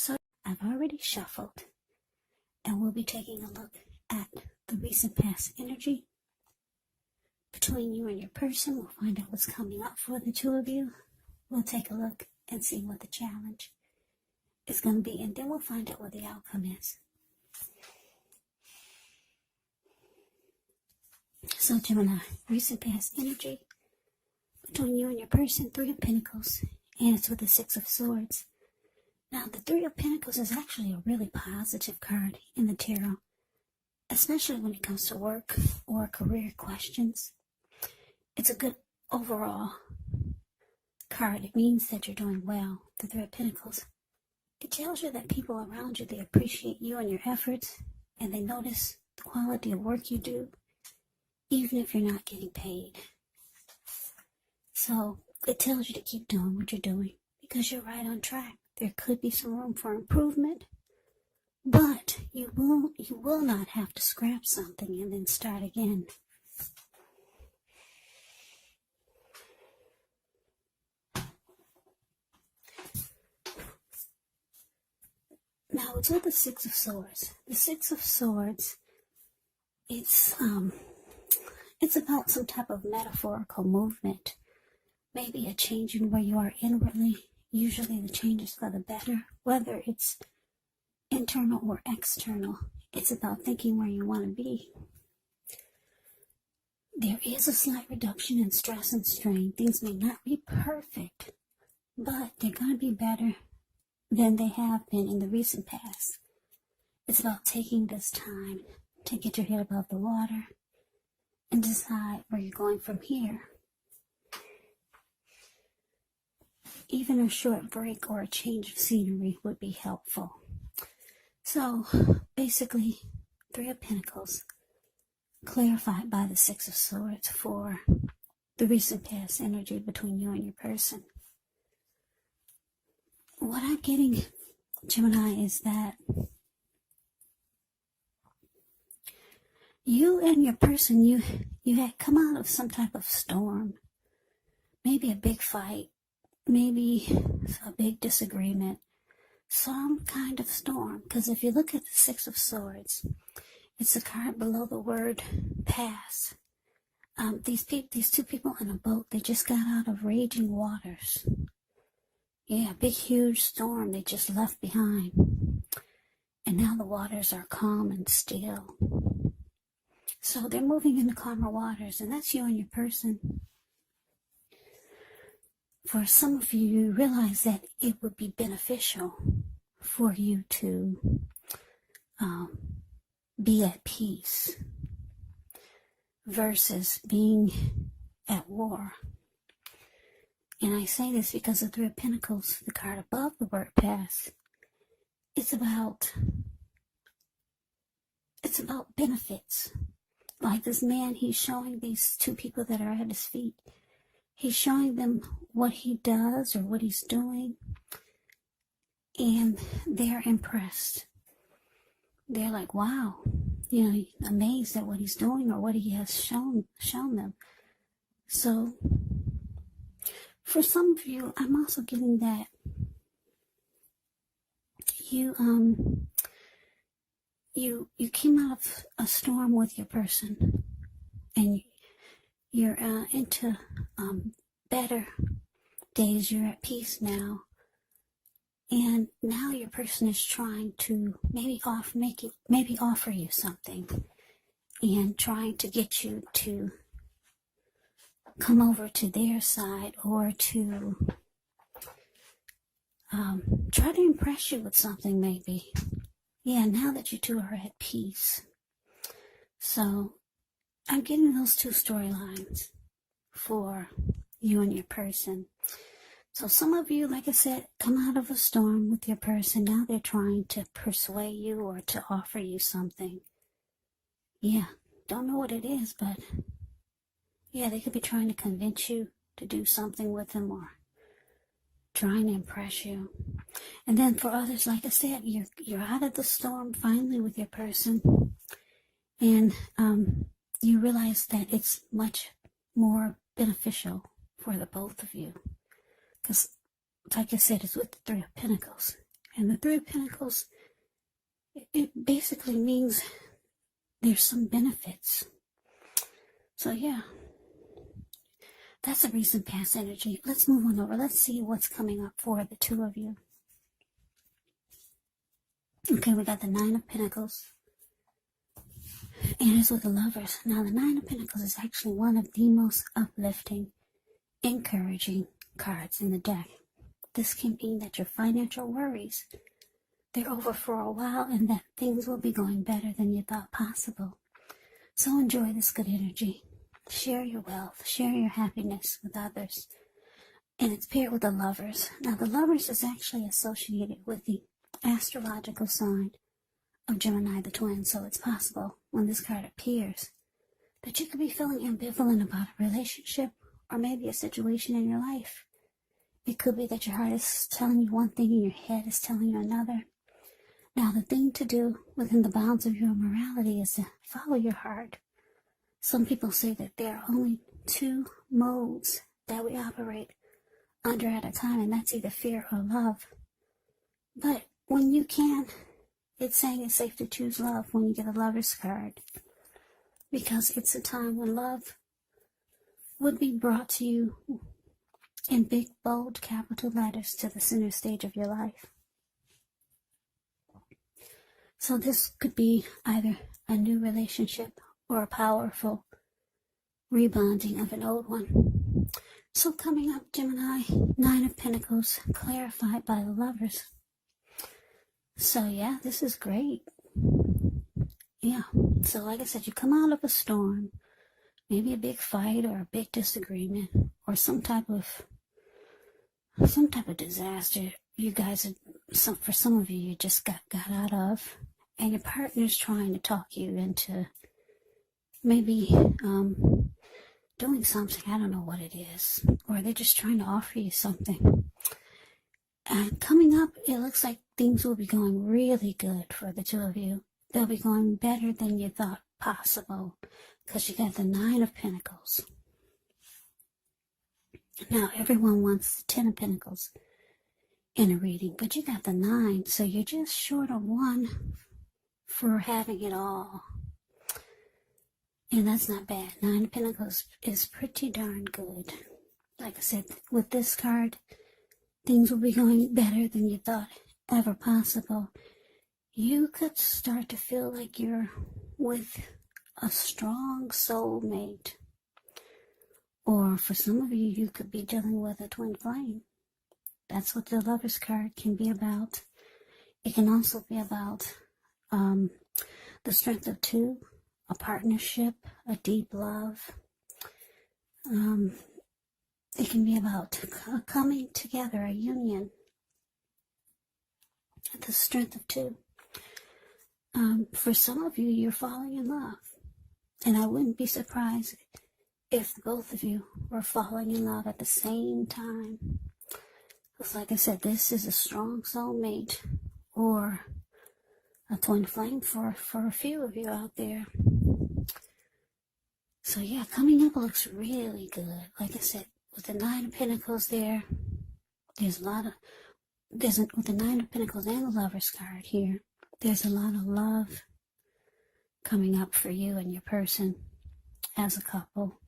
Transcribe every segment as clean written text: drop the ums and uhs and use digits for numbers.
So I've already shuffled, and we'll be taking a look at the recent past energy between you and your person. We'll find out what's coming up for the two of you. We'll take a look and see what the challenge is going to be, and then we'll find out what the outcome is. So Gemini, recent past energy between you and your person, Three of Pentacles, and it's with the Six of Swords. Now, the Three of Pentacles is actually a really positive card in the tarot, especially when it comes to work or career questions. It's a good overall card. It means that you're doing well. The Three of Pentacles, it tells you that people around you, they appreciate you and your efforts, and they notice the quality of work you do, even if you're not getting paid. So it tells you to keep doing what you're doing because you're right on track. There could be some room for improvement, but you will not have to scrap something and then start again. Now it's with the Six of Swords. The Six of Swords, it's about some type of metaphorical movement. Maybe a change in where you are inwardly. Usually the change is for the better, whether it's internal or external. It's about thinking where you want to be. There is a slight reduction in stress and strain. Things may not be perfect, but they're going to be better than they have been in the recent past. It's about taking this time to get your head above the water and decide where you're going from here. Even a short break or a change of scenery would be helpful. So, basically, Three of Pentacles, clarified by the Six of Swords for the recent past energy between you and your person. What I'm getting, Gemini, is that you and your person, you had come out of some type of storm, maybe a big fight, maybe a big disagreement, some kind of storm. Because if you look at the Six of Swords, it's the card below the word pass. These two people in a boat, they just got out of raging waters. Yeah, big huge storm they just left behind. And now the waters are calm and still. So they're moving into calmer waters, and that's you and your person. For some of you, you realize that it would be beneficial for you to be at peace versus being at war. And I say this because the Three of Pentacles, the card above the word pass, it's about benefits. Like this man, he's showing these two people that are at his feet, he's showing them what he does or what he's doing, and they're impressed. They're like, wow, amazed at what he's doing or what he has shown them. So for some of you, I'm also getting that you came out of a storm with your person, and you're into better days. You're at peace now, and now your person is trying to maybe offer you something, and trying to get you to come over to their side, or to try to impress you with something maybe. Yeah, now that you two are at peace. So I'm getting those two storylines for you and your person. So some of you, like I said, come out of a storm with your person. Now they're trying to persuade you or to offer you something. Yeah, don't know what it is, but yeah, they could be trying to convince you to do something with them or trying to impress you. And then for others, like I said, you're out of the storm finally with your person, and you realize that it's much more beneficial for the both of you. Because, like I said, it's with the Three of Pentacles. And the Three of Pentacles, it basically means there's some benefits. So yeah, that's a recent past energy. Let's move on over. Let's see what's coming up for the two of you. Okay, we got the Nine of Pentacles. And it's with the Lovers. Now, the Nine of Pentacles is actually one of the most uplifting, encouraging cards in the deck. This can mean that your financial worries, they're over for a while, and that things will be going better than you thought possible. So enjoy this good energy. Share your wealth, share your happiness with others. And it's paired with the Lovers. Now, the Lovers is actually associated with the astrological sign of Gemini, the twin. So it's possible when this card appears that you could be feeling ambivalent about a relationship or maybe a situation in your life. It could be that your heart is telling you one thing and your head is telling you another. Now, the thing to do within the bounds of your morality is to follow your heart. Some people say that there are only two modes that we operate under at a time, and that's either fear or love. But when you can, it's saying it's safe to choose love when you get a Lover's card, because it's a time when love would be brought to you in big, bold, capital letters to the center stage of your life. So this could be either a new relationship or a powerful rebonding of an old one. So coming up, Gemini, Nine of Pentacles, clarified by the Lovers. So yeah, this is great. Yeah, so like I said, you come out of a storm, maybe a big fight or a big disagreement or some type of disaster. You guys, for some of you just got out of, and your partner's trying to talk you into maybe doing something. I don't know what it is, or they're just trying to offer you something. And coming up, it looks like things will be going really good for the two of you. They'll be going better than you thought possible, because you got the Nine of Pentacles. Now, everyone wants the Ten of Pentacles in a reading, but you got the Nine, so you're just short of one for having it all. And that's not bad. Nine of Pentacles is pretty darn good. Like I said, with this card, things will be going better than you thought ever possible. You could start to feel like you're with a strong soulmate. Or for some of you, you could be dealing with a twin flame. That's what the Lover's card can be about. It can also be about the strength of two, a partnership, a deep love. It can be about coming together, a union, the strength of two. For some of you, you're falling in love. And I wouldn't be surprised if both of you were falling in love at the same time. Because like I said, this is a strong soulmate or a twin flame for a few of you out there. So yeah, coming up looks really good. Like I said, with the Nine of Pentacles there, with the Nine of Pentacles and the Lover's card here, there's a lot of love coming up for you and your person as a couple.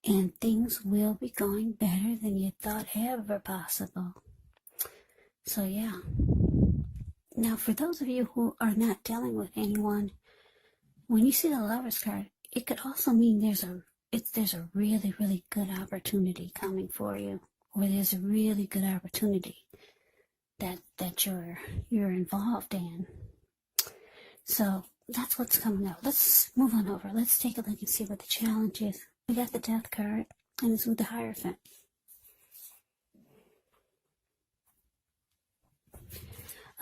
And things will be going better than you thought ever possible. So yeah. Now for those of you who are not dealing with anyone, when you see the Lover's card, it could also mean there's a really, really good opportunity coming for you. Or there's a really good opportunity that you're involved in. So that's what's coming up. Let's move on over. Let's take a look and see what the challenge is. We got the Death card, and it's with the Hierophant.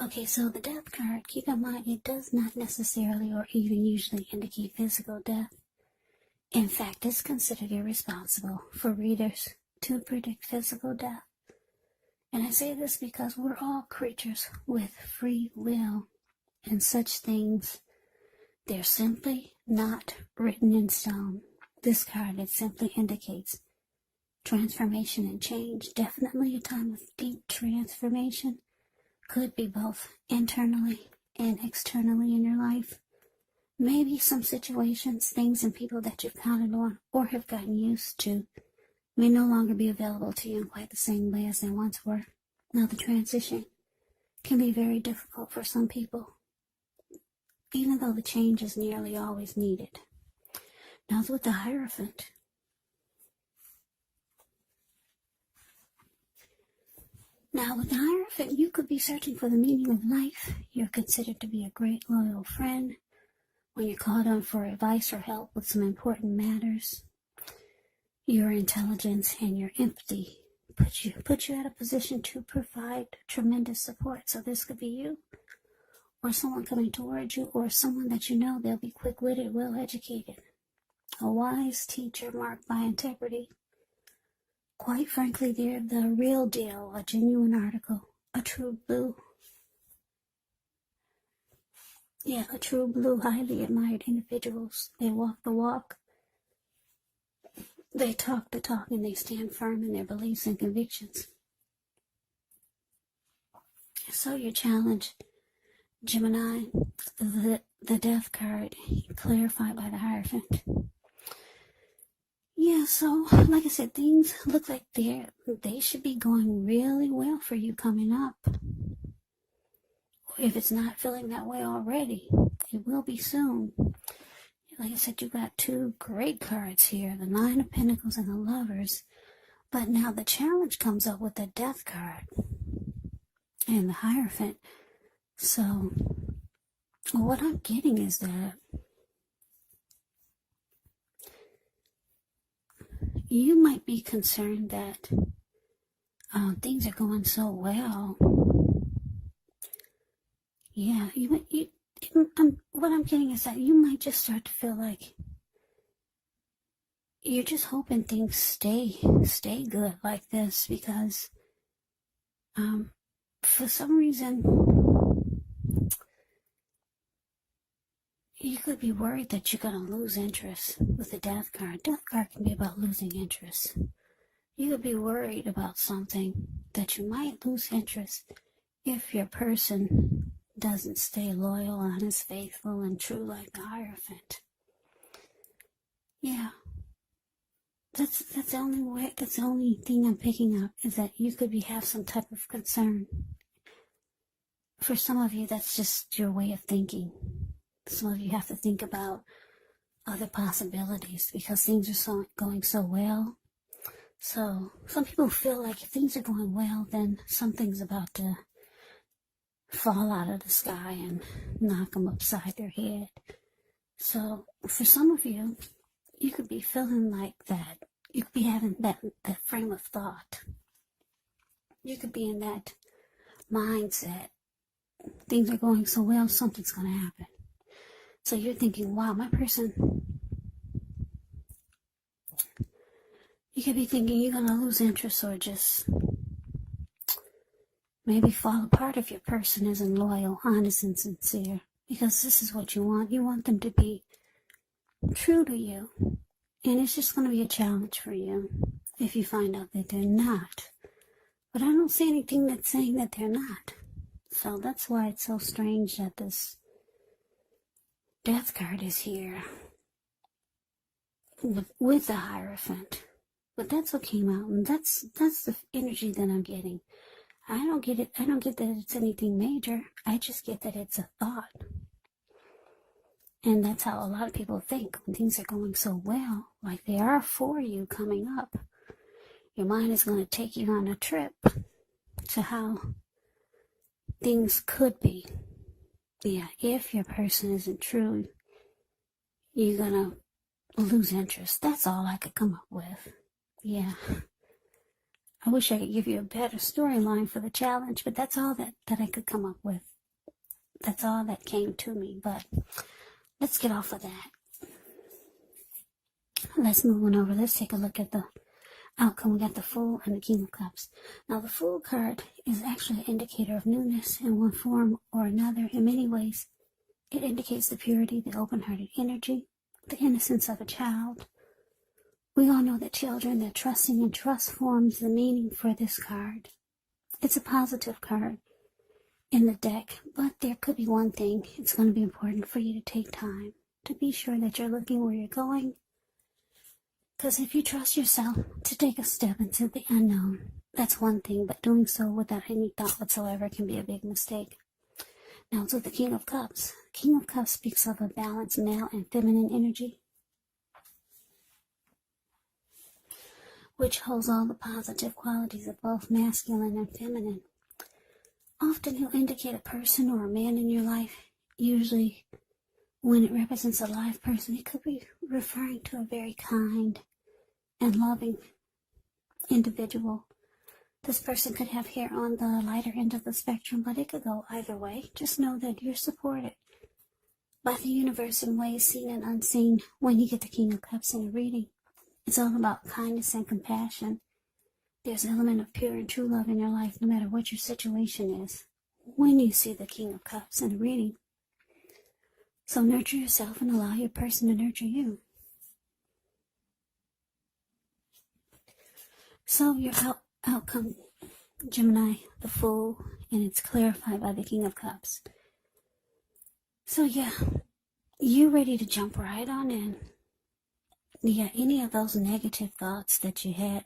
Okay, so the Death card, keep in mind, it does not necessarily or even usually indicate physical death. In fact, it's considered irresponsible for readers to predict physical death. And I say this because we're all creatures with free will, and such things, they're simply not written in stone. This card, it simply indicates transformation and change. Definitely a time of deep transformation, could be both internally and externally in your life. Maybe some situations, things, and people that you've counted on or have gotten used to may no longer be available to you in quite the same way as they once were. Now, the transition can be very difficult for some people, even though the change is nearly always needed. Now, with the Hierophant, you could be searching for the meaning of life. You're considered to be a great loyal friend when you're called on for advice or help with some important matters. Your intelligence and your empathy put you at a position to provide tremendous support. So this could be you, or someone coming towards you, or someone that you know. They'll be quick-witted, well-educated, a wise teacher marked by integrity. Quite frankly, they're the real deal, a genuine article, a true blue. Yeah, a true blue, highly admired individuals. They walk the walk, they talk the talk, and they stand firm in their beliefs and convictions. So your challenge, Gemini, the Death card, clarified by the Hierophant. Yeah, so like I said, things look like they should be going really well for you coming up. If it's not feeling that way already, it will be soon. Like I said, you got two great cards here, the Nine of Pentacles and the Lovers. But now the challenge comes up with the Death card and the Hierophant. So what I'm getting is that you might be concerned that things are going so well. Yeah, what I'm getting is that you might just start to feel like you're just hoping things stay good like this, because for some reason you could be worried that you're going to lose interest with the Death card. Death card can be about losing interest. You could be worried about something that you might lose interest if your person doesn't stay loyal, honest, faithful, and true like the Hierophant. Yeah. That's the only way. That's the only thing I'm picking up, is that you could have some type of concern. For some of you, that's just your way of thinking. Some of you have to think about other possibilities because things are going so well. So some people feel like if things are going well, then something's about to fall out of the sky and knock them upside their head. So for some of you, you could be feeling like that. You could be having that frame of thought. You could be in that mindset. Things are going so well, something's going to happen. So you're thinking, wow, my person. You could be thinking you're going to lose interest or just maybe fall apart if your person isn't loyal, honest, and sincere. Because this is what you want. You want them to be true to you. And it's just going to be a challenge for you if you find out that they're not. But I don't see anything that's saying that they're not. So that's why it's so strange that this Death card is here with the Hierophant. But that's what came out, and that's the energy that I'm getting. I don't get it. I don't get that it's anything major. I just get that it's a thought. And that's how a lot of people think when things are going so well, like they are for you coming up. Your mind is going to take you on a trip to how things could be. Yeah, if your person isn't true, you're going to lose interest. That's all I could come up with. Yeah. I wish I could give you a better storyline for the challenge, but that's all that I could come up with. That's all that came to me, but let's get off of that. Let's move on over. Let's take a look at the outcome. We got the Fool and the King of Cups. Now, the Fool card is actually an indicator of newness in one form or another. In many ways, it indicates the purity, the open-hearted energy, the innocence of a child. We all know that children, they're trusting, and trust forms the meaning for this card. It's a positive card. in the deck, but there could be one thing. It's going to be important for you to take time to be sure that you're looking where you're going. Because if you trust yourself to take a step into the unknown, that's one thing, but doing so without any thought whatsoever can be a big mistake. Now to the King of Cups. King of Cups speaks of a balanced male and feminine energy, which holds all the positive qualities of both masculine and feminine. Often he'll indicate a person or a man in your life. Usually when it represents a live person, it could be referring to a very kind and loving individual. This person could have hair on the lighter end of the spectrum, but it could go either way. Just know that you're supported by the universe in ways seen and unseen when you get the King of Cups in a reading. It's all about kindness and compassion. There's an element of pure and true love in your life, no matter what your situation is, when you see the King of Cups in a reading. So nurture yourself and allow your person to nurture you. So your outcome, Gemini, the Fool, and it's clarified by the King of Cups. So yeah, you're ready to jump right on in. Yeah, any of those negative thoughts that you had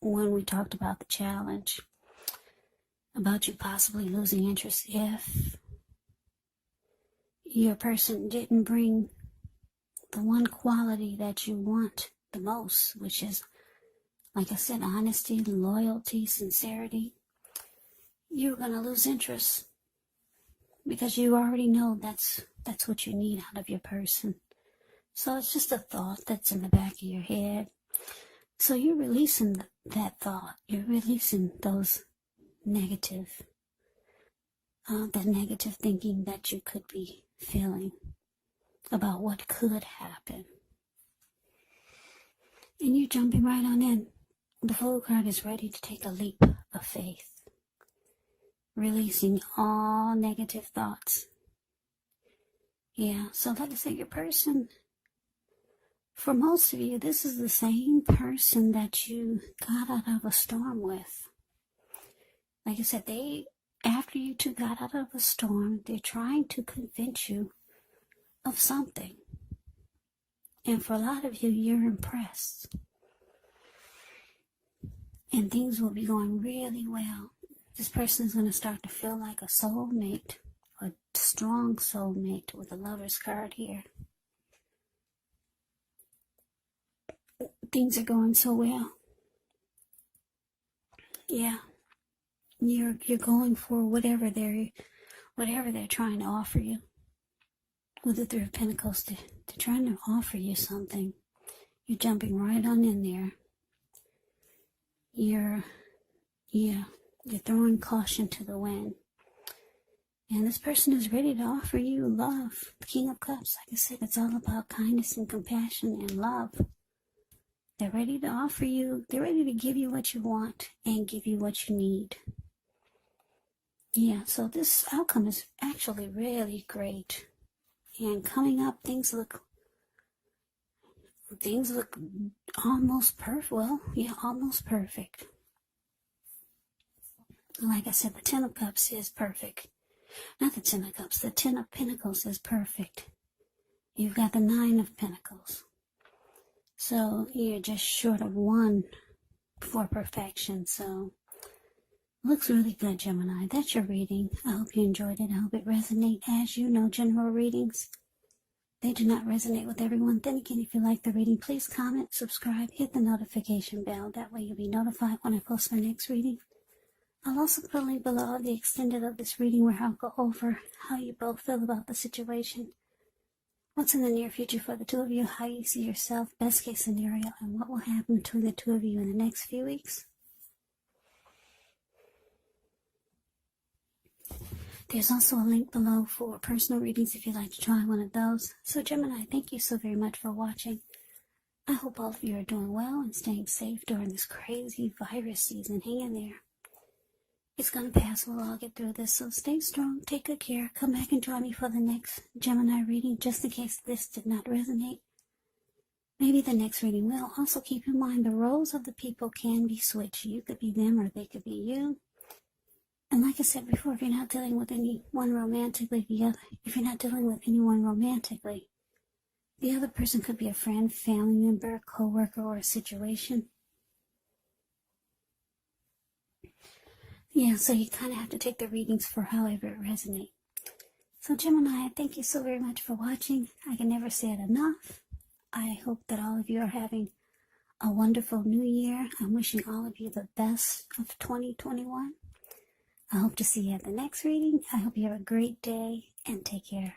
when we talked about the challenge, about you possibly losing interest if your person didn't bring the one quality that you want the most, which is, like I said, honesty, loyalty, sincerity, you're going to lose interest because you already know that's what you need out of your person. So it's just a thought that's in the back of your head. So you're releasing that thought. You're releasing those negative, that negative thinking that you could be feeling about what could happen. And you're jumping right on in. The Fool card is ready to take a leap of faith, releasing all negative thoughts. Yeah, so like I said, your person, for most of you, this is the same person that you got out of a storm with. Like I said, after you two got out of a storm, they're trying to convince you of something. And for a lot of you, you're impressed. And things will be going really well. This person is going to start to feel like a soulmate, a strong soulmate with a Lover's card here. Things are going so well. Yeah. You're going for whatever they're trying to offer you. With the Three of Pentacles, they're trying to offer you something. You're jumping right on in there. You're throwing caution to the wind. And this person is ready to offer you love. The King of Cups, like I said, it's all about kindness and compassion and love. They're ready to offer you, they're ready to give you what you want and give you what you need. Yeah, so this outcome is actually really great. And coming up, things look almost perfect. Well, yeah, almost perfect. Like I said, the Ten of Cups is perfect. Not the Ten of Cups, the Ten of Pentacles is perfect. You've got the Nine of Pentacles. So you're just short of one for perfection. So looks really good, Gemini. That's your reading. I hope you enjoyed it. I hope it resonated. As you know, general readings, they do not resonate with everyone. Then again, if you like the reading, please comment, subscribe, hit the notification bell. That way you'll be notified when I post my next reading. I'll also put a link below the extended of this reading where I'll go over how you both feel about the situation, what's in the near future for the two of you, how you see yourself, best case scenario, and what will happen between the two of you in the next few weeks. There's also a link below for personal readings if you'd like to try one of those. So Gemini, thank you so very much for watching. I hope all of you are doing well and staying safe during this crazy virus season. Hang in there. It's going to pass. We'll all get through this. So stay strong. Take good care. Come back and join me for the next Gemini reading, just in case this did not resonate. Maybe the next reading will. Also keep in mind the roles of the people can be switched. You could be them or they could be you. And like I said before, if you're not dealing with anyone romantically, if you're not dealing with anyone romantically, the other person could be a friend, family member, co-worker, or a situation. Yeah, so you kind of have to take the readings for however it resonates. So Gemini, thank you so very much for watching. I can never say it enough. I hope that all of you are having a wonderful new year. I'm wishing all of you the best of 2021. I hope to see you at the next reading. I hope you have a great day and take care.